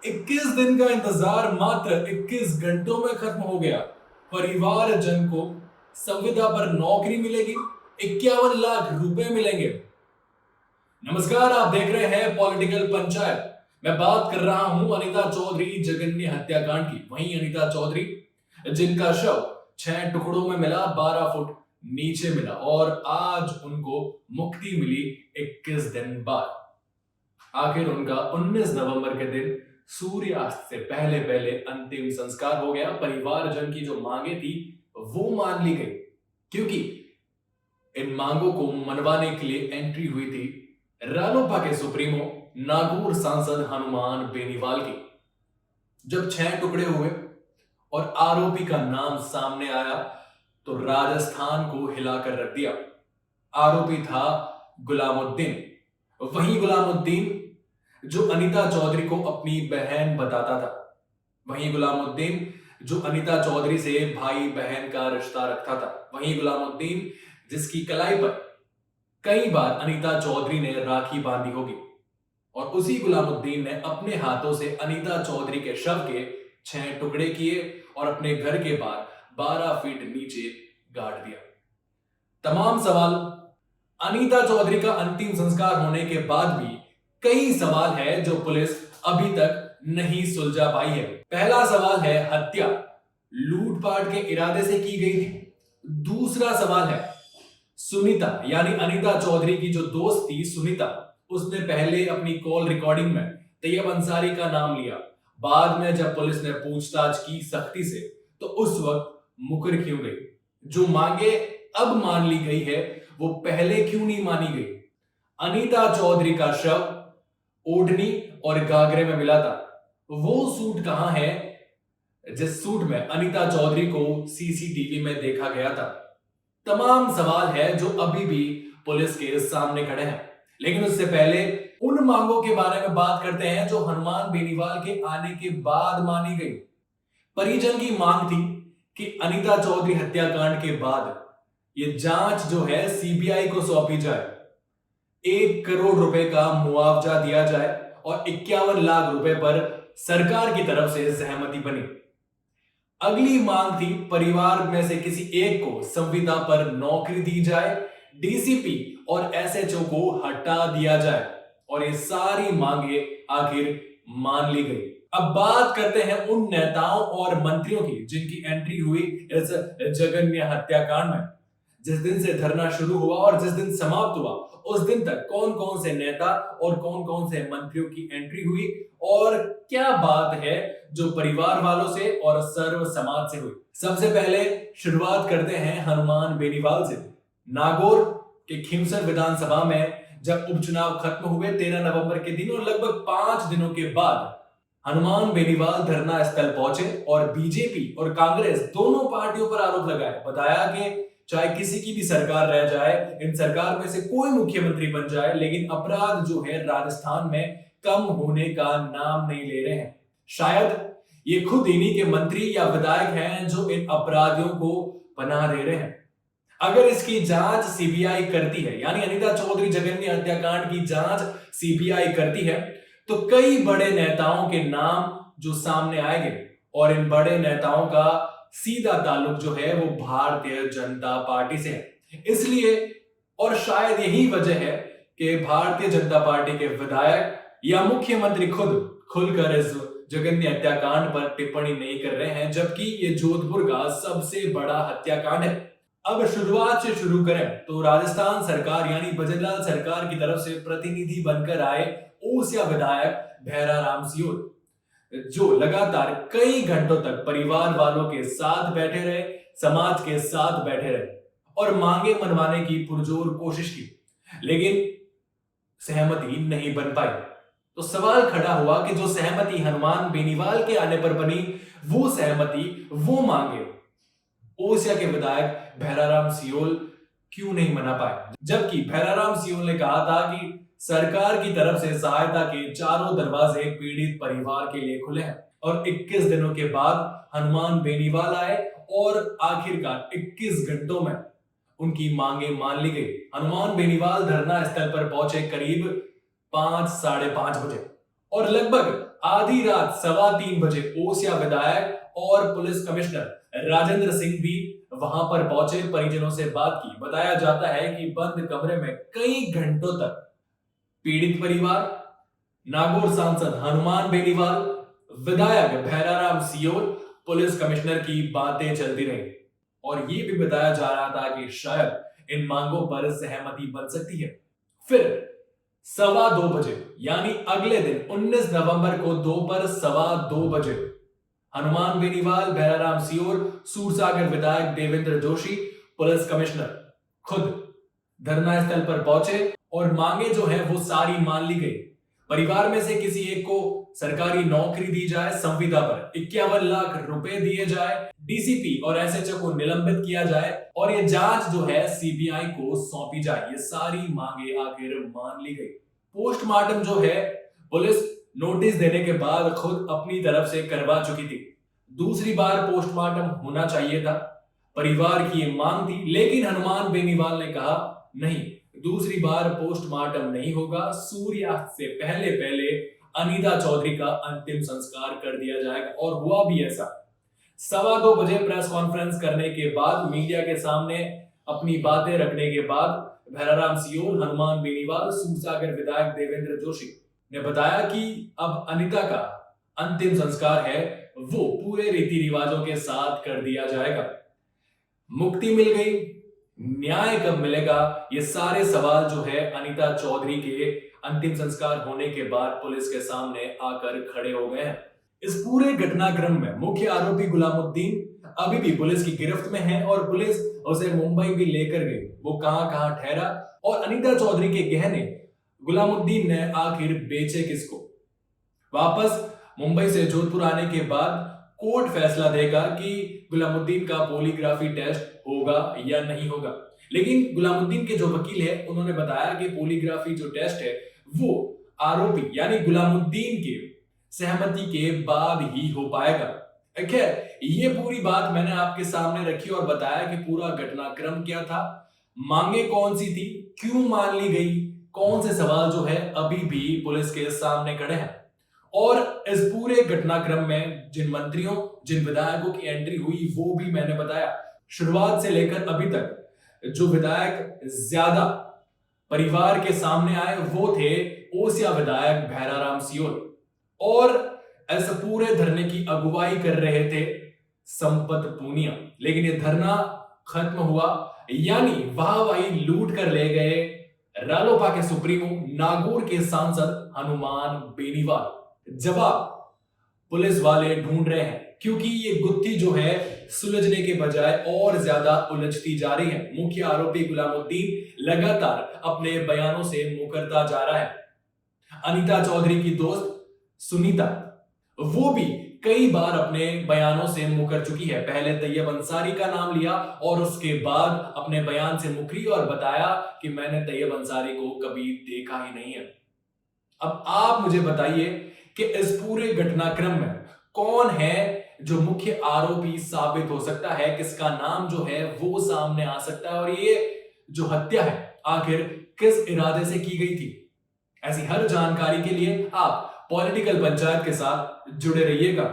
21 दिन का इंतजार मात्र 21 घंटों में खत्म हो गया। परिवारजन को संविदा पर नौकरी मिलेगी, 51 लाख रुपए मिलेंगे। नमस्कार, आप देख रहे हैं पॉलिटिकल पंचायत। मैं बात कर रहा हूं अनीता चौधरी जघन्य हत्याकांड की। वहीं अनीता चौधरी जिनका शव 6 टुकड़ों में मिला, 12 फुट नीचे मिला और आज उनको मुक्ति मिली 21 दिन बाद। आखिर उनका 19 नवंबर के दिन सूर्यास्त से पहले पहले अंतिम संस्कार हो गया। परिवारजन की जो मांगे थी वो मान ली गई, क्योंकि इन मांगों को मनवाने के लिए एंट्री हुई थी रालोपा के सुप्रीमो नागौर सांसद हनुमान बेनीवाल की। जब 6 टुकड़े हुए और आरोपी का नाम सामने आया तो राजस्थान को हिलाकर रख दिया। आरोपी था गुलामुद्दीन, वही गुलामुद्दीन जो अनीता चौधरी को अपनी बहन बताता था, वही गुलामुद्दीन जो अनीता चौधरी से भाई बहन का रिश्ता रखता था, वही गुलामुद्दीन जिसकी कलाई पर कई बार अनीता चौधरी ने राखी बांधी होगी। और उसी गुलामुद्दीन ने अपने हाथों से अनीता चौधरी के शव के 6 टुकड़े किए और अपने घर के बाहर 12 फीट नीचे गाड़ दिया। तमाम सवाल, अनीता चौधरी का अंतिम संस्कार होने के बाद भी कई सवाल है जो पुलिस अभी तक नहीं सुलझा पाई है। पहला सवाल है हत्या लूटपाट के इरादे से की गई थी। दूसरा सवाल है सुनीता यानी अनीता चौधरी की जो दोस्त थी सुनीता, उसने पहले अपनी कॉल रिकॉर्डिंग में तैयब अंसारी का नाम लिया। बाद में जब पुलिस ने पूछताछ की सख्ती से तो उस वक्त मुकर क्यों गई? जो मांगे अब मान ली गई है वो पहले क्यों नहीं मानी गई? अनीता चौधरी का शव ओढ़नी और घाघरे में मिला था। वो सूट कहां है जिस सूट में अनीता चौधरी को सीसीटीवी में देखा गया था? तमाम सवाल है जो अभी भी पुलिस के सामने खड़े हैं। लेकिन उससे पहले उन मांगों के बारे में बात करते हैं जो हनुमान बेनीवाल के आने के बाद मानी गई। परिजन की मांग थी कि अनीता चौधरी हत्याकांड के बाद ये जांच जो है सीबीआई को सौंपी जाए, 1 करोड़ रुपए का मुआवजा दिया जाए और 51 लाख रुपए पर सरकार की तरफ से सहमति बनी। अगली मांग थी परिवार में से किसी एक को संविदा पर नौकरी दी जाए, डीसीपी और एसएचओ को हटा दिया जाए और ये सारी मांगे आखिर मान ली गई। अब बात करते हैं उन नेताओं और मंत्रियों की जिनकी एंट्री हुई इस जघन्य हत्याकांड में। जिस दिन से धरना शुरू हुआ और जिस दिन समाप्त हुआ उस दिन तक कौन कौन से नेता और कौन कौन से मंत्रियों की एंट्री हुई और क्या बात है जो परिवार वालों से और सर्व समाज से हुई। सबसे पहले शुरुआत करते हैं हनुमान बेनीवाल से। नागौर के खिमसर विधानसभा में जब उपचुनाव खत्म हुए 13 नवंबर के दिन और लगभग 5 दिनों के बाद हनुमान बेनीवाल धरना स्थल पहुंचे और बीजेपी और कांग्रेस दोनों पार्टियों पर आरोप लगाए। बताया कि चाहे किसी की भी सरकार रह जाए, इन सरकार में से कोई मुख्यमंत्री बन जाए, लेकिन अपराध जो है राजस्थान में कम होने का नाम नहीं ले रहे हैं। शायद ये खुद इन्हीं के मंत्री या विधायक हैं जो इन अपराधियों को पनाह दे रहे हैं। अगर इसकी जांच सीबीआई करती है, यानी अनीता चौधरी जघन्य हत्याकांड की जांच सीबीआई करती है, तो कई बड़े नेताओं के नाम जो सामने आएंगे और इन बड़े नेताओं का सीधा ताल्लुक जो है वो भारतीय जनता पार्टी से है। इसलिए और शायद यही वजह है कि भारतीय जनता पार्टी के विधायक या मुख्यमंत्री खुद खुलकर इस जघन्य हत्याकांड पर टिप्पणी नहीं कर रहे हैं, जबकि ये जोधपुर का सबसे बड़ा हत्याकांड है। अब शुरुआत से शुरू करें तो राजस्थान सरकार यानी भजनलाल सरकार की तरफ से प्रतिनिधि बनकर आए ओसिया विधायक भैरा राम सियोल, जो लगातार कई घंटों तक परिवार वालों के साथ बैठे रहे, समाज के साथ बैठे रहे और मांगे मनवाने की पुरजोर कोशिश की, लेकिन सहमति नहीं बन पाई। तो सवाल खड़ा हुआ कि जो सहमति हनुमान बेनीवाल के आने पर बनी, वो सहमति, वो मांगे ओसिया के विधायक भैराराम सियोल क्यों नहीं मना पाए? जबकि भैराराम सियोल ने कहा था कि सरकार की तरफ से सहायता के चारों दरवाजे पीड़ित परिवार के लिए खुले हैं और 21 दिनों के बाद हनुमान बेनीवाल आए और आखिरकार 21 घंटों में उनकी मांगे मान ली गई। हनुमान बेनीवाल धरना स्थल पर पहुंचे करीब 5 साढ़े 5 बजे और लगभग आधी रात 3:15 बजे ओसिया विधायक और पुलिस कमिश्नर राजेंद्र सिंह भी वहां पर पहुंचे, परिजनों से बात की। बताया जाता है कि बंद कमरे में कई घंटों तक पीड़ित परिवार, नागौर सांसद हनुमान बेनीवाल, विधायक भैराराम सियोल, पुलिस कमिश्नर की बातें चलती रही और ये भी बताया जा रहा था कि शायद इन मांगों पर सहमति बन सकती है। फिर 2:15 बजे यानी अगले दिन 19 नवंबर को दोपहर 2:15 बजे हनुमान बेनीवाल, भैराराम सियोर, सूरसागर विधायक देवेंद्र जोशी, पुलिस कमिश्नर खुद धरना स्थल पर पहुंचे और मांगे जो है वो सारी मान ली गई। परिवार में से किसी एक को सरकारी नौकरी दी जाए, संविदा पर 51 लाख रुपए दिए जाए, डीसीपी और एसएचओ को निलंबित किया जाए और ये जांच जो है सीबीआई को सौंपी जाए। ये सारी मांगे आखिर मान ली गई। पोस्टमार्टम जो है पुलिस नोटिस देने के बाद खुद अपनी तरफ से करवा चुकी थी। दूसरी बार पोस्टमार्टम होना चाहिए था, परिवार की ये मांग थी, लेकिन हनुमान बेनीवाल ने कहा नहीं, दूसरी बार पोस्टमार्टम नहीं होगा, सूर्यास्त से पहले पहले अनीता चौधरी का अंतिम संस्कार कर दिया जाएगा। और हुआ भी ऐसा। 2:15 बजे प्रेस कॉन्फ्रेंस करने के बाद, मीडिया के सामने अपनी बातें रखने के बाद, भैराराम सियोल, हनुमान बेनीवाल, सूरसागर विधायक देवेंद्र जोशी ने बताया कि अब अनीता का अंतिम संस्कार है वो पूरे रीति रिवाजों के साथ कर दिया जाएगा। मुक्ति मिल गई, न्याय कब मिलेगा, ये सारे सवाल जो है अनीता चौधरी के अंतिम संस्कार होने के बाद पुलिस के सामने आकर खड़े हो गए हैं। इस पूरे घटनाक्रम में मुख्य आरोपी गुलामुद्दीन अभी भी पुलिस की गिरफ्त में है और पुलिस उसे मुंबई भी लेकर गई। वो कहां ठहरा और अनीता चौधरी के गहने गुलामुद्दीन ने आखिर बेचे किसको। वापस मुंबई से जोधपुर आने के बाद कोर्ट फैसला देगा कि गुलामुद्दीन का पॉलीग्राफी टेस्ट होगा या नहीं होगा। लेकिन गुलामुद्दीन के जो वकील है उन्होंने बताया कि पॉलीग्राफी जो टेस्ट है वो आरोपी यानी गुलामुद्दीन के सहमति के बाद ही हो पाएगा। खैर, ये पूरी बात मैंने आपके सामने रखी और बताया कि पूरा घटनाक्रम क्या था, मांगे कौन सी थी, क्यों मान ली गई, कौन से सवाल जो है अभी भी पुलिस के सामने खड़े हैं। और इस पूरे घटनाक्रम में जिन मंत्रियों, जिन विधायकों की एंट्री हुई वो भी मैंने बताया। शुरुआत से लेकर अभी तक जो विधायक ज्यादा परिवार के सामने आए वो थे ओसिया विधायक भैराराम सियोल और ऐसे पूरे धरने की अगुवाई कर रहे थे संपत पूनिया। लेकिन ये धरना खत्म हुआ, यानी वाहवाही लूट कर ले गए रालोपा के सुप्रीमो, नागौर के सांसद हनुमान बेनीवाल। जवाब पुलिस वाले ढूंढ रहे हैं, क्योंकि ये गुत्थी जो है सुलझने के बजाय और ज्यादा उलझती जा रही है। मुख्य आरोपी गुलामुद्दीन लगातार अपने बयानों से मुकरता जा रहा है। अनीता चौधरी की दोस्त सुनीता वो भी कई बार अपने बयानों से मुकर चुकी है। पहले तैयब अंसारी का नाम लिया और उसके बाद अपने बयान से मुकरी और बताया कि मैंने तैयब अंसारी को कभी देखा ही नहीं है। अब आप मुझे बताइए कि इस पूरे घटनाक्रम में कौन है जो मुख्य आरोपी साबित हो सकता है, किसका नाम जो है वो सामने आ सकता है और ये जो हत्या है आखिर किस इरादे से की गई थी। ऐसी हर जानकारी के लिए आप पॉलिटिकल पंचायत के साथ जुड़े रहिएगा।